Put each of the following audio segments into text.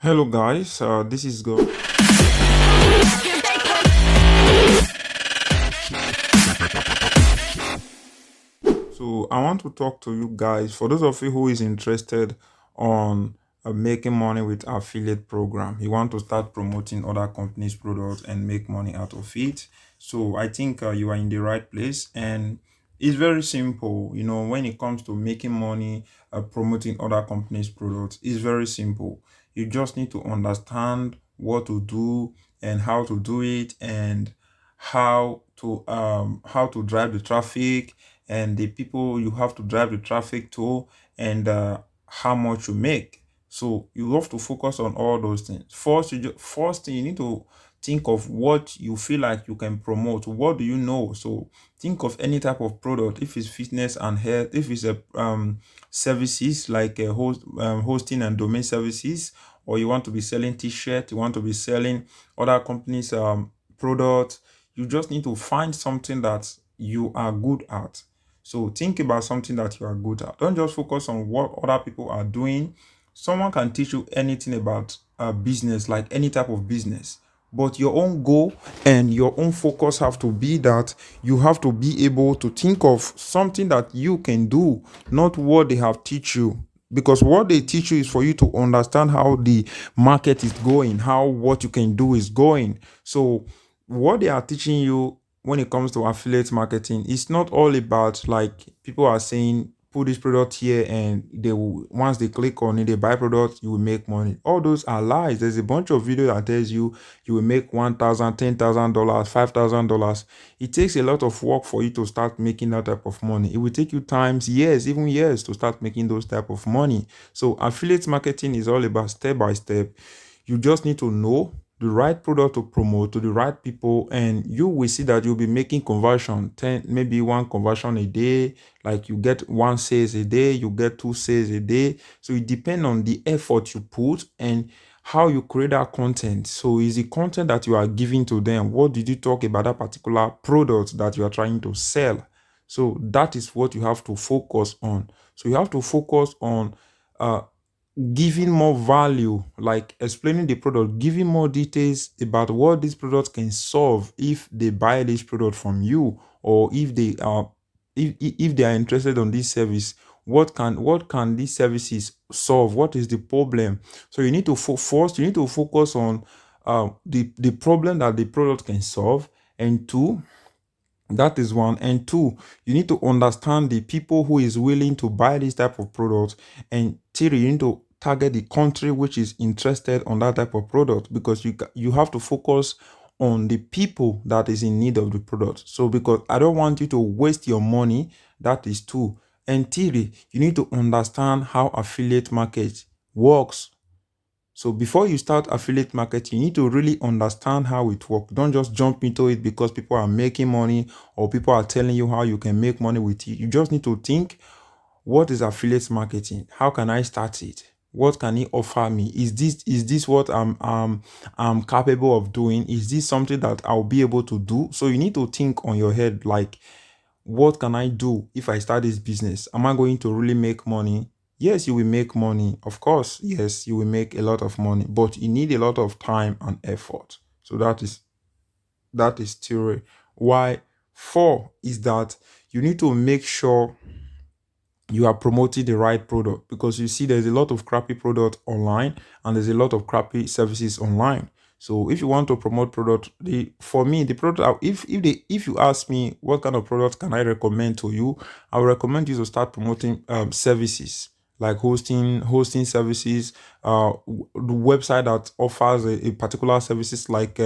Hello guys, this is Go. So I want to talk to you guys. For those of you who is interested on making money with affiliate program, you want to start promoting other companies' products and make money out of it. So I think you are in the right place, and it's very simple. You know, when it comes to making money, promoting other companies' products, it's very simple. You just need to understand what to do and how to do it, and how to drive the traffic and the people you have to drive the traffic to, and how much you make. So you have to focus on all those things. First thing, you need to think of what you feel like you can promote. What do you know? So think of any type of product. If it's fitness and health, if it's a services like hosting and domain services, or you want to be selling t-shirt, you want to be selling other companies products, you just need to find something that you are good at. So think about something that you are good at. Don't just focus on what other people are doing. Someone can teach you anything about a business, like any type of business. But your own goal and your own focus have to be that you have to be able to think of something that you can do, not what they have teach you. Because what they teach you is for you to understand how the market is going, how what you can do is going. So what they are teaching you when it comes to affiliate marketing, it's not all about like people are saying put this product here and they will, once they click on it, they buy product, you will make money. All those are lies. There's a bunch of video that tells you you will make 1,000, $10,000, $5,000. It takes a lot of work for you to start making that type of money. It will take you times, years, even years to start making those type of money. So affiliate marketing is all about step by step. You just need to know the right product to promote to the right people, and you will see that you'll be making conversion 10, maybe one conversion a day. Like you get one sales a day, you get two sales a day. So it depends on the effort you put and how you create that content. So is the content that you are giving to them, what did you talk about that particular product that you are trying to sell? So that is what you have to focus on. So you have to focus on uh giving more value, like explaining the product, giving more details about what this product can solve if they buy this product from you, or if they are if they are interested on this service. What can these services solve? What is the problem? So you need to first you need to focus on the problem that the product can solve, and two, that is one. And two, you need to understand the people who is willing to buy this type of product. And three, you need to target the country which is interested on that type of product, because you have to focus on the people that is in need of the product. So because I don't want you to waste your money, that is two. And three, you need to understand how affiliate market works. So before you start affiliate marketing, you need to really understand how it works. Don't just jump into it because people are making money or people are telling you how you can make money with it. You just need to think, what is affiliate marketing? How can I start it? What can it offer me? Is this what I'm capable of doing? Is this something that I'll be able to do? So you need to think on your head, like, what can I do if I start this business? Am I going to really make money? Yes, you will make money. Of course, yes, you will make a lot of money, but you need a lot of time and effort. So that is theory. Why? Four is that you need to make sure you are promoting the right product, because you see there's a lot of crappy product online and there's a lot of crappy services online. So if you want to promote product, for me the product, if you ask me what kind of product can I recommend to you, I will recommend you to start promoting services like hosting services, the website that offers a particular services, like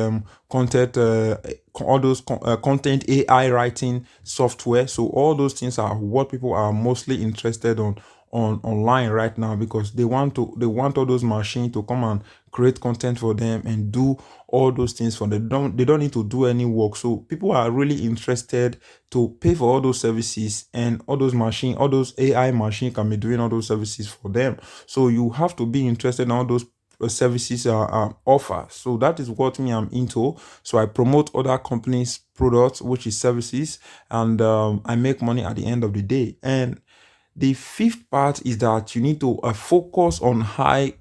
content, all those content AI writing software. So all those things are what people are mostly interested on online right now, because they want all those machines to come and create content for them and do all those things for them. They don't need to do any work. So people are really interested to pay for all those services, and all those AI machine can be doing all those services for them. So you have to be interested in all those services offer. So that is what me I'm into. So I promote other companies products, which is services, and I make money at the end of the day. And the fifth part is that you need to focus on high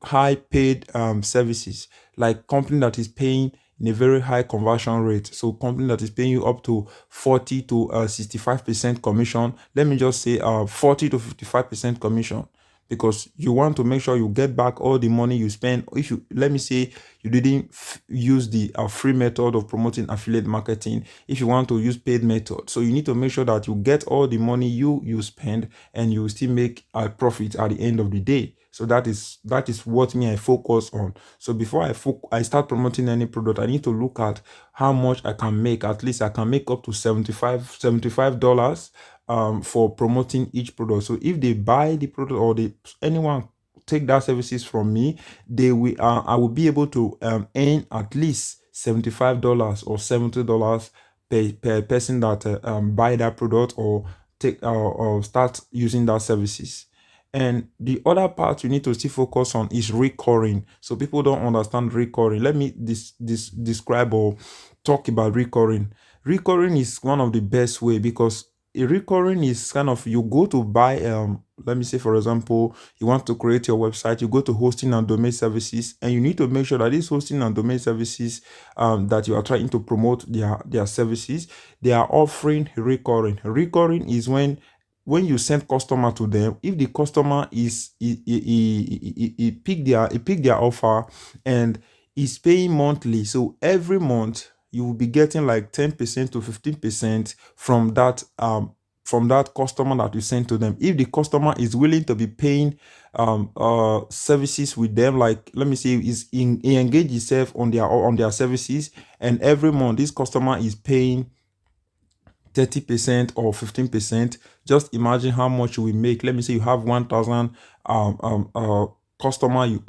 high paid services, like company that is paying in a very high conversion rate. So company that is paying you up to 40 to 65% commission. Let me just say 40 to 55% commission, because you want to make sure you get back all the money you spend. If you, let me say, you didn't use the free method of promoting affiliate marketing, if you want to use paid method, so you need to make sure that you get all the money you spend, and you still make a profit at the end of the day. So that is what me I focus on. So before I start promoting any product, I need to look at how much I can make. At least I can make up to $75 for promoting each product. So if they buy the product, or anyone take that services from me, they will I will be able to earn at least $75 or $70 per person that buy that product, or take or start using that services. And the other part you need to still focus on is recurring. So people don't understand recurring. Let me describe or talk about recurring. Recurring is one of the best way, because a recurring is kind of, you go to buy let me say, for example, you want to create your website, you go to hosting and domain services, and you need to make sure that these hosting and domain services that you are trying to promote their services, they are offering recurring. Recurring is when you send customer to them, if the customer is he pick their offer and is paying monthly, so every month you will be getting like 10% to 15% from that customer that you send to them. If the customer is willing to be paying services with them, like let me say he engage himself on their services, and every month this customer is paying 30% or 15%, just imagine how much you will make. Let me say you have 1,000 customer, you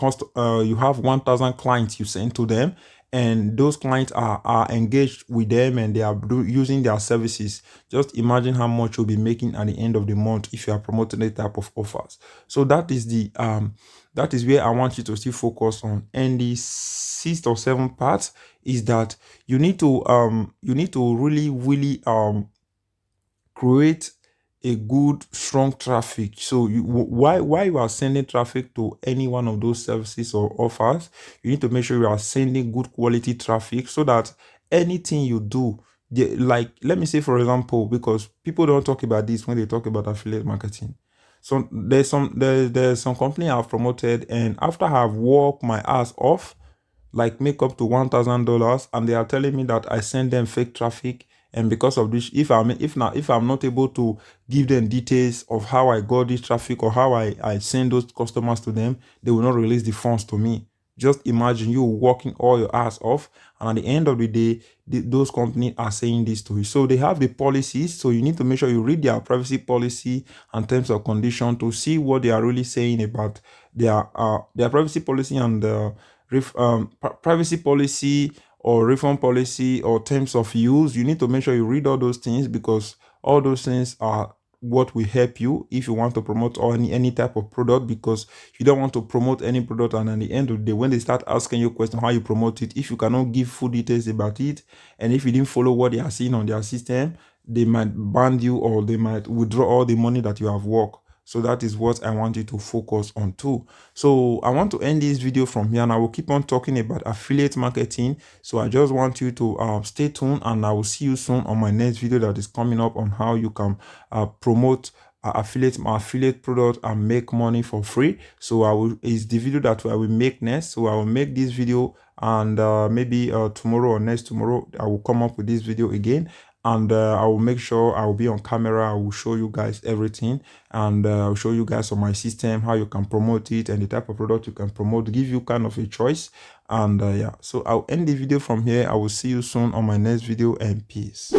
have 1,000 clients you send to them, and those clients are engaged with them, and they are using their services. Just imagine how much you'll be making at the end of the month if you are promoting that type of offers. So that is that is where I want you to still focus on. And the sixth or seventh part is that you need to really create a good strong traffic. So why you are sending traffic to any one of those services or offers, you need to make sure you are sending good quality traffic, so that anything you do, like let me say, for example, because people don't talk about this when they talk about affiliate marketing. So there's some company I've promoted, and after I've worked my ass off, like make up to $1,000, and they are telling me that I send them fake traffic. And because of this, if I'm not able to give them details of how I got this traffic, or how I send those customers to them, they will not release the funds to me. Just imagine you working all your ass off, and at the end of the day, those companies are saying this to you. So they have the policies, so you need to make sure you read their privacy policy and terms of condition to see what they are really saying about their privacy policy, and privacy policy or refund policy or terms of use. You need to make sure you read all those things, because all those things are what will help you if you want to promote any type of product, because you don't want to promote any product, and at the end of the day, when they start asking you question how you promote it, if you cannot give full details about it, and if you didn't follow what they are seeing on their system, they might ban you, or they might withdraw all the money that you have worked. So that is what I want you to focus on too. So I want to end this video from here, and I will keep on talking about affiliate marketing. So I just want you to stay tuned, and I will see you soon on my next video that is coming up on how you can promote affiliate product and make money for free. So is the video that I will make next. So I will make this video, and maybe tomorrow or next tomorrow I will come up with this video again, and I will make sure I will be on camera. I will show you guys everything, and I'll show you guys on my system how you can promote it, and the type of product you can promote, give you kind of a choice. And yeah, so I'll end the video from here. I will see you soon on my next video, and peace.